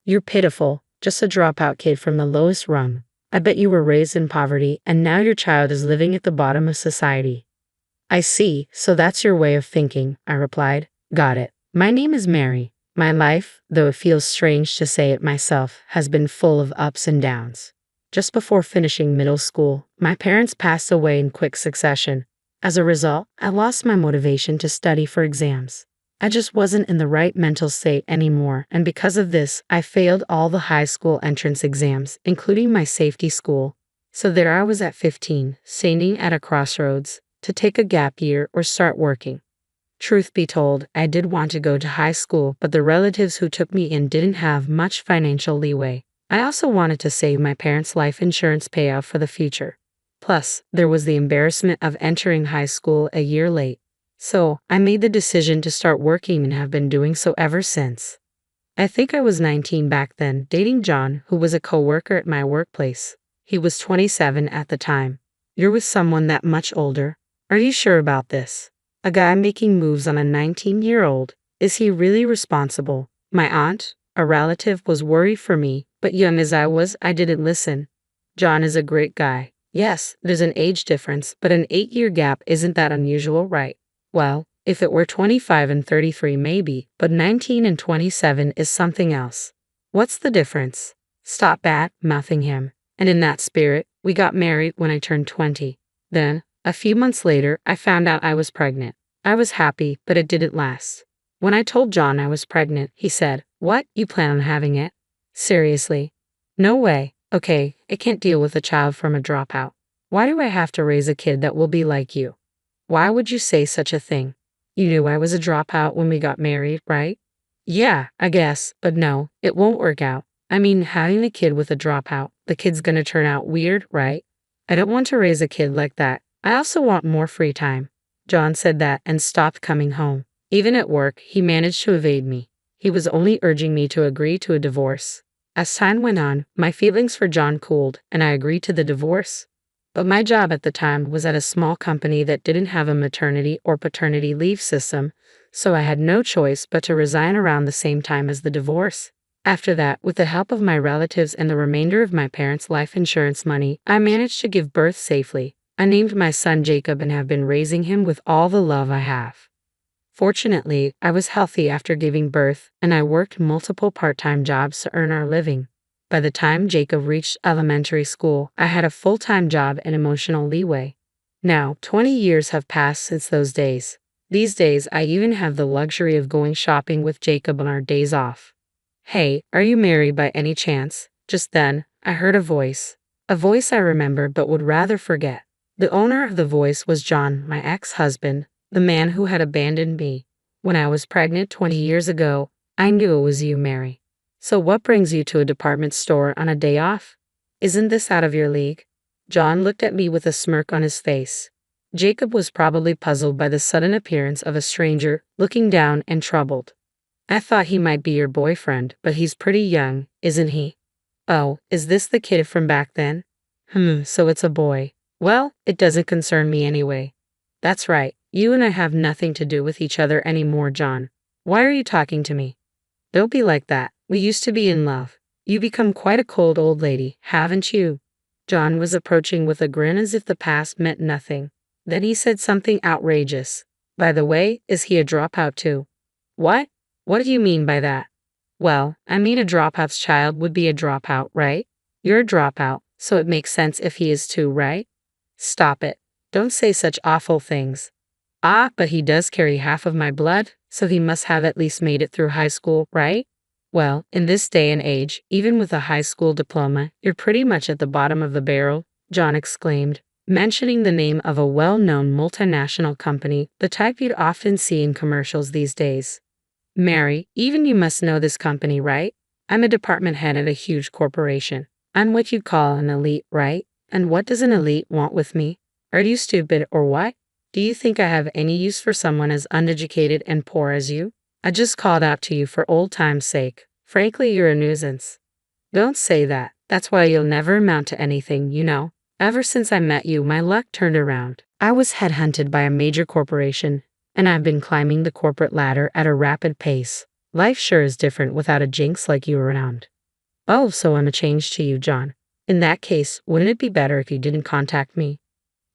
You're pitiful, just a dropout kid from the lowest rung. I bet you were raised in poverty and now your child is living at the bottom of society. I see, so that's your way of thinking, I replied. Got it. My name is Mary. My life, though it feels strange to say it myself, has been full of ups and downs. Just before finishing middle school, my parents passed away in quick succession. As a result, I lost my motivation to study for exams. I just wasn't in the right mental state anymore, and because of this, I failed all the high school entrance exams, including my safety school. So there I was at 15, standing at a crossroads, to take a gap year or start working. Truth be told, I did want to go to high school, but the relatives who took me in didn't have much financial leeway. I also wanted to save my parents' life insurance payout for the future. Plus, there was the embarrassment of entering high school a year late. So, I made the decision to start working and have been doing so ever since. I think I was 19 back then, dating John, who was a coworker at my workplace. He was 27 at the time. You're with someone that much older? Are you sure about this? A guy making moves on a 19-year-old? Is he really responsible? My aunt, a relative, was worried for me, but young as I was, I didn't listen. John is a great guy. Yes, there's an age difference, but an 8-year gap isn't that unusual, right? Well, if it were 25 and 33 maybe, but 19 and 27 is something else. What's the difference? Stop mouthing him. And in that spirit, we got married when I turned 20. Then, a few months later, I found out I was pregnant. I was happy, but it didn't last. When I told John I was pregnant, he said, "What, you plan on having it? Seriously? No way. Okay, I can't deal with a child from a dropout. Why do I have to raise a kid that will be like you? Why would you say such a thing? You knew I was a dropout when we got married, right?" Yeah, I guess, but no, it won't work out. I mean, having a kid with a dropout, the kid's gonna turn out weird, right? I don't want to raise a kid like that. I also want more free time. John said that and stopped coming home. Even at work, he managed to evade me. He was only urging me to agree to a divorce. As time went on, my feelings for John cooled, and I agreed to the divorce. But my job at the time was at a small company that didn't have a maternity or paternity leave system, so I had no choice but to resign around the same time as the divorce. After that, with the help of my relatives and the remainder of my parents' life insurance money, I managed to give birth safely. I named my son Jacob and have been raising him with all the love I have. Fortunately, I was healthy after giving birth, and I worked multiple part-time jobs to earn our living. By the time Jacob reached elementary school, I had a full-time job and emotional leeway. Now, 20 years have passed since those days. These days, I even have the luxury of going shopping with Jacob on our days off. "Hey, are you married by any chance?" Just then, I heard a voice. A voice I remembered but would rather forget. The owner of the voice was John, my ex-husband, the man who had abandoned me. When I was pregnant 20 years ago, I knew it was you, Mary. So what brings you to a department store on a day off? Isn't this out of your league? John looked at me with a smirk on his face. Jacob was probably puzzled by the sudden appearance of a stranger, looking down and troubled. "I thought he might be your boyfriend, but he's pretty young, isn't he?" "Oh, is this the kid from back then?" So it's a boy. Well, it doesn't concern me anyway." "That's right. You and I have nothing to do with each other anymore, John. Why are you talking to me?" "Don't be like that. We used to be in love. You become quite a cold old lady, haven't you?" John was approaching with a grin as if the past meant nothing. Then he said something outrageous. "By the way, is he a dropout too?" "What? What do you mean by that?" "Well, I mean a dropout's child would be a dropout, right? You're a dropout, so it makes sense if he is too, right?" "Stop it. Don't say such awful things." "Ah, but he does carry half of my blood, so he must have at least made it through high school, right?" "Well, in this day and age, even with a high school diploma, you're pretty much at the bottom of the barrel," John exclaimed, mentioning the name of a well-known multinational company, the type you'd often see in commercials these days. "Mary, even you must know this company, right? I'm a department head at a huge corporation. I'm what you'd call an elite, right? And what does an elite want with me? Are you stupid or what? Do you think I have any use for someone as uneducated and poor as you? I just called out to you for old time's sake. Frankly, you're a nuisance." "Don't say that. That's why you'll never amount to anything, you know. Ever since I met you, my luck turned around. I was headhunted by a major corporation, and I've been climbing the corporate ladder at a rapid pace. Life sure is different without a jinx like you around. Oh, so I'm a change to you, John. In that case, wouldn't it be better if you didn't contact me?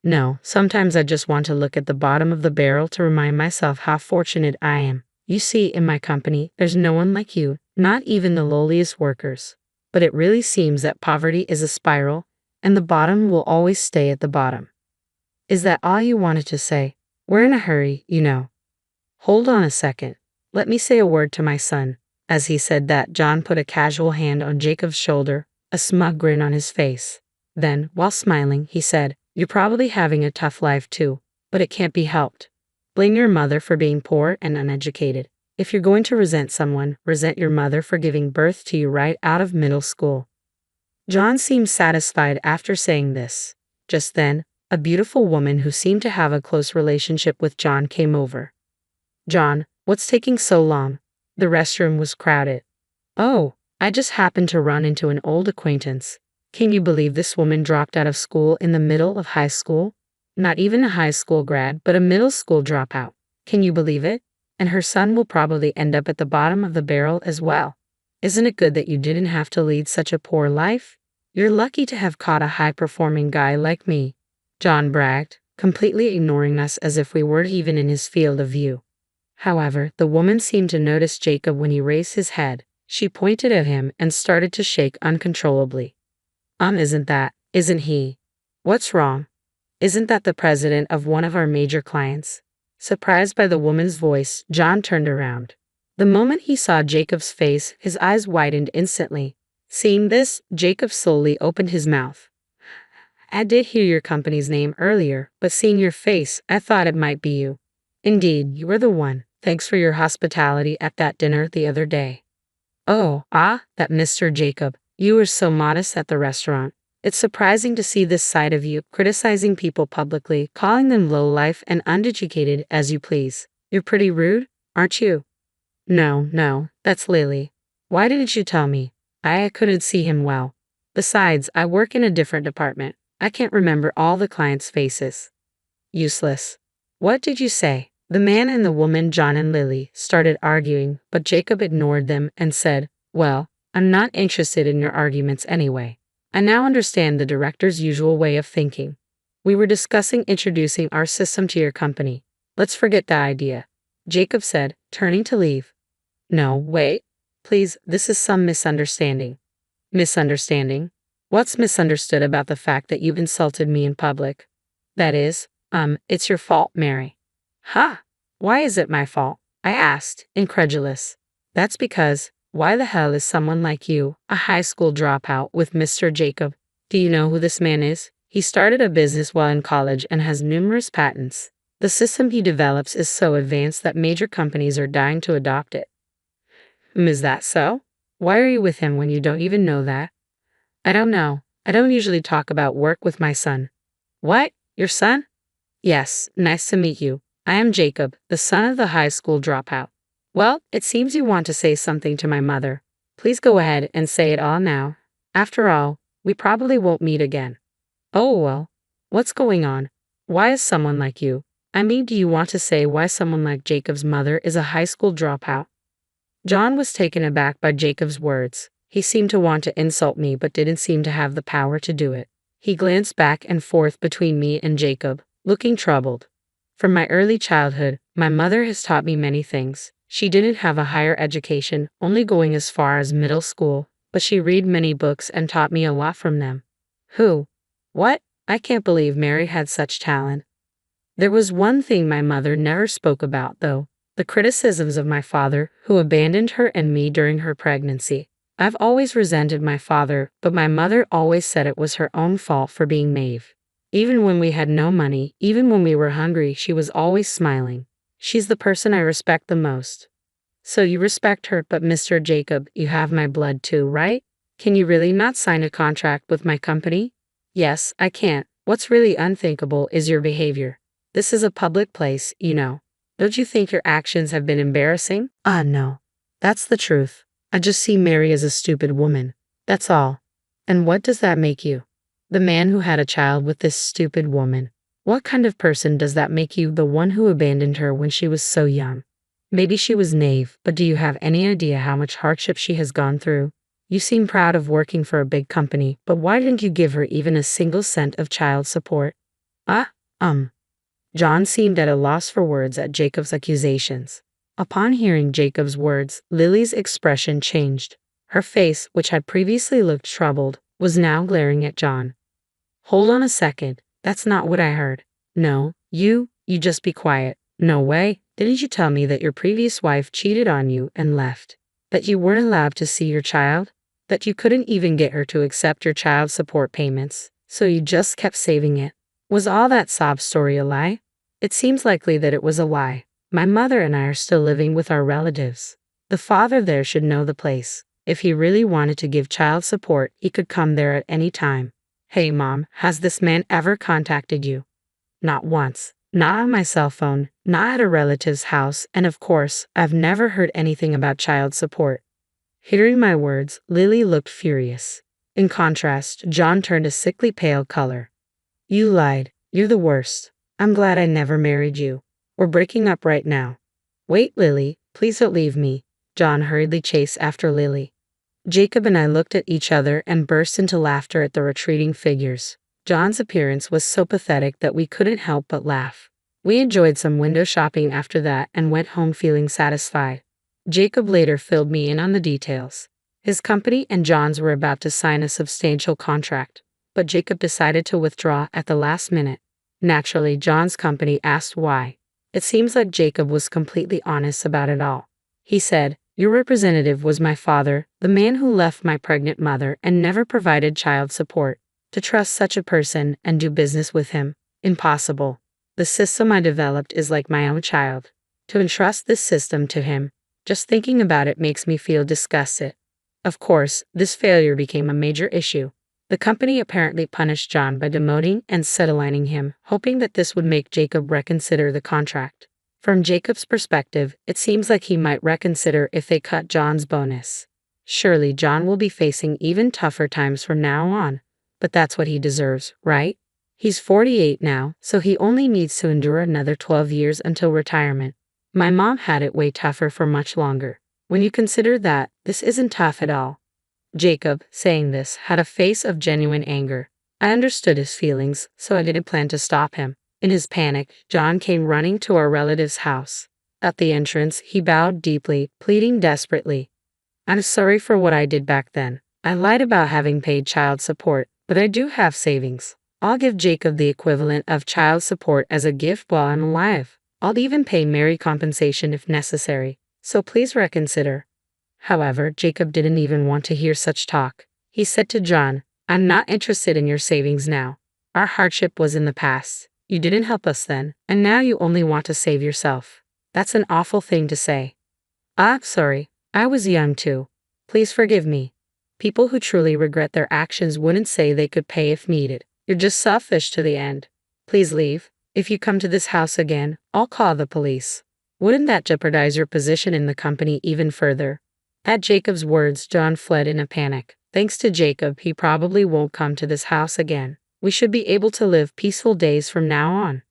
No, sometimes I just want to look at the bottom of the barrel to remind myself how fortunate I am. You see, in my company, there's no one like you, not even the lowliest workers. But it really seems that poverty is a spiral, and the bottom will always stay at the bottom. Is that all you wanted to say? We're in a hurry, you know. Hold on a second. Let me say a word to my son. As he said that, John put a casual hand on Jacob's shoulder, a smug grin on his face. Then, while smiling, he said, "You're probably having a tough life too, but it can't be helped. Blame your mother for being poor and uneducated. If you're going to resent someone, resent your mother for giving birth to you right out of middle school." John seemed satisfied after saying this. Just then, a beautiful woman who seemed to have a close relationship with John came over. "John, what's taking so long?" The restroom was crowded. "Oh, I just happened to run into an old acquaintance. Can you believe this woman dropped out of school in the middle of high school? Not even a high school grad, but a middle school dropout. Can you believe it? And her son will probably end up at the bottom of the barrel as well. Isn't it good that you didn't have to lead such a poor life? You're lucky to have caught a high-performing guy like me," John bragged, completely ignoring us as if we weren't even in his field of view. However, the woman seemed to notice Jacob when he raised his head. She pointed at him and started to shake uncontrollably. Isn't he? What's wrong? Isn't that the president of one of our major clients?" Surprised by the woman's voice, John turned around. The moment he saw Jacob's face, his eyes widened instantly. Seeing this, Jacob slowly opened his mouth. "I did hear your company's name earlier, but seeing your face, I thought it might be you. Indeed, you were the one. Thanks for your hospitality at that dinner the other day." "Oh, that Mr. Jacob. You were so modest at the restaurant. It's surprising to see this side of you, criticizing people publicly, calling them low-life and uneducated as you please. You're pretty rude, aren't you?" No, that's Lily. Why didn't you tell me? I couldn't see him well. Besides, I work in a different department. I can't remember all the clients' faces." Useless. What did you say? The man and the woman, John and Lily, started arguing, but Jacob ignored them and said, "Well, I'm not interested in your arguments anyway. I now understand the director's usual way of thinking. We were discussing introducing our system to your company. Let's forget that idea," Jacob said, turning to leave. "No, wait. Please, this is some misunderstanding." "Misunderstanding? What's misunderstood about the fact that you've insulted me in public?" "That is, it's your fault, Mary." "Huh? Why is it my fault?" I asked, incredulous. "That's because, why the hell is someone like you, a high school dropout, with Mr. Jacob? Do you know who this man is? He started a business while in college and has numerous patents. The system he develops is so advanced that major companies are dying to adopt it." "Is that so? Why are you with him when you don't even know that?" "I don't know. I don't usually talk about work with my son." "What? Your son?" "Yes, nice to meet you. I am Jacob, the son of the high school dropout." "Well, it seems you want to say something to my mother. Please go ahead and say it all now. After all, we probably won't meet again." "Oh well, what's going on? Why is someone like you? I mean, do you want to say why someone like Jacob's mother is a high school dropout?" John was taken aback by Jacob's words. He seemed to want to insult me but didn't seem to have the power to do it. He glanced back and forth between me and Jacob, looking troubled. "From my early childhood, my mother has taught me many things. She didn't have a higher education, only going as far as middle school, but she read many books and taught me a lot from them." "Who? What? I can't believe Mary had such talent." There was one thing my mother never spoke about, though: the criticisms of my father, who abandoned her and me during her pregnancy. I've always resented my father, but my mother always said it was her own fault for being naive. Even when we had no money, even when we were hungry, she was always smiling. She's the person I respect the most. "So you respect her, but Mr. Jacob, you have my blood too, right? Can you really not sign a contract with my company?" "Yes, I can't. What's really unthinkable is your behavior. This is a public place, you know. Don't you think your actions have been embarrassing?" No. That's the truth. I just see Mary as a stupid woman. That's all." "And what does that make you?" "The man who had a child with this stupid woman." "What kind of person does that make you, the one who abandoned her when she was so young?" Maybe she was naive, but do you have any idea how much hardship she has gone through? You seem proud of working for a big company, but why didn't you give her even a single cent of child support? Ah, um. John seemed at a loss for words at Jacob's accusations. Upon hearing Jacob's words, Lily's expression changed. Her face, which had previously looked troubled, was now glaring at John. Hold on a second, that's not what I heard. No, you just be quiet. No way, didn't you tell me that your previous wife cheated on you and left? That you weren't allowed to see your child? That you couldn't even get her to accept your child support payments, so you just kept saving it? Was all that sob story a lie? It seems likely that it was a lie. My mother and I are still living with our relatives. The father there should know the place. If he really wanted to give child support, he could come there at any time. Hey mom, has this man ever contacted you? Not once. Not on my cell phone, not at a relative's house, and of course, I've never heard anything about child support. Hearing my words, Lily looked furious. In contrast, John turned a sickly pale color. You lied. You're the worst. I'm glad I never married you. We're breaking up right now. Wait, Lily, please don't leave me. John hurriedly chased after Lily. Jacob and I looked at each other and burst into laughter at the retreating figures. John's appearance was so pathetic that we couldn't help but laugh. We enjoyed some window shopping after that and went home feeling satisfied. Jacob later filled me in on the details. His company and John's were about to sign a substantial contract, but Jacob decided to withdraw at the last minute. Naturally, John's company asked why. It seems like Jacob was completely honest about it all. He said, "Your representative was my father, the man who left my pregnant mother and never provided child support. To trust such a person and do business with him? Impossible. The system I developed is like my own child. To entrust this system to him, just thinking about it makes me feel disgusted." Of course, this failure became a major issue. The company apparently punished John by demoting and sidelining him, hoping that this would make Jacob reconsider the contract. From Jacob's perspective, it seems like he might reconsider if they cut John's bonus. Surely John will be facing even tougher times from now on. But that's what he deserves, right? He's 48 now, so he only needs to endure another 12 years until retirement. My mom had it way tougher for much longer. When you consider that, this isn't tough at all. Jacob, saying this, had a face of genuine anger. I understood his feelings, so I didn't plan to stop him. In his panic, John came running to our relative's house. At the entrance, he bowed deeply, pleading desperately. "I'm sorry for what I did back then. I lied about having paid child support, but I do have savings. I'll give Jacob the equivalent of child support as a gift while I'm alive. I'll even pay Mary compensation if necessary, so please reconsider." However, Jacob didn't even want to hear such talk. He said to John, "I'm not interested in your savings now. Our hardship was in the past. You didn't help us then, and now you only want to save yourself. That's an awful thing to say." "I'm sorry. I was young too. Please forgive me. People who truly regret their actions wouldn't say they could pay if needed. You're just selfish to the end. Please leave. If you come to this house again, I'll call the police." Wouldn't that jeopardize your position in the company even further? At Jacob's words, John fled in a panic. Thanks to Jacob, he probably won't come to this house again. We should be able to live peaceful days from now on.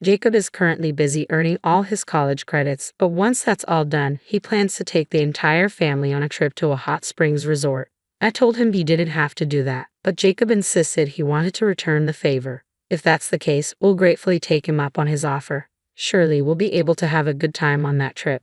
Jacob is currently busy earning all his college credits, but once that's all done, he plans to take the entire family on a trip to a hot springs resort. I told him he didn't have to do that, but Jacob insisted he wanted to return the favor. If that's the case, we'll gratefully take him up on his offer. Surely we'll be able to have a good time on that trip.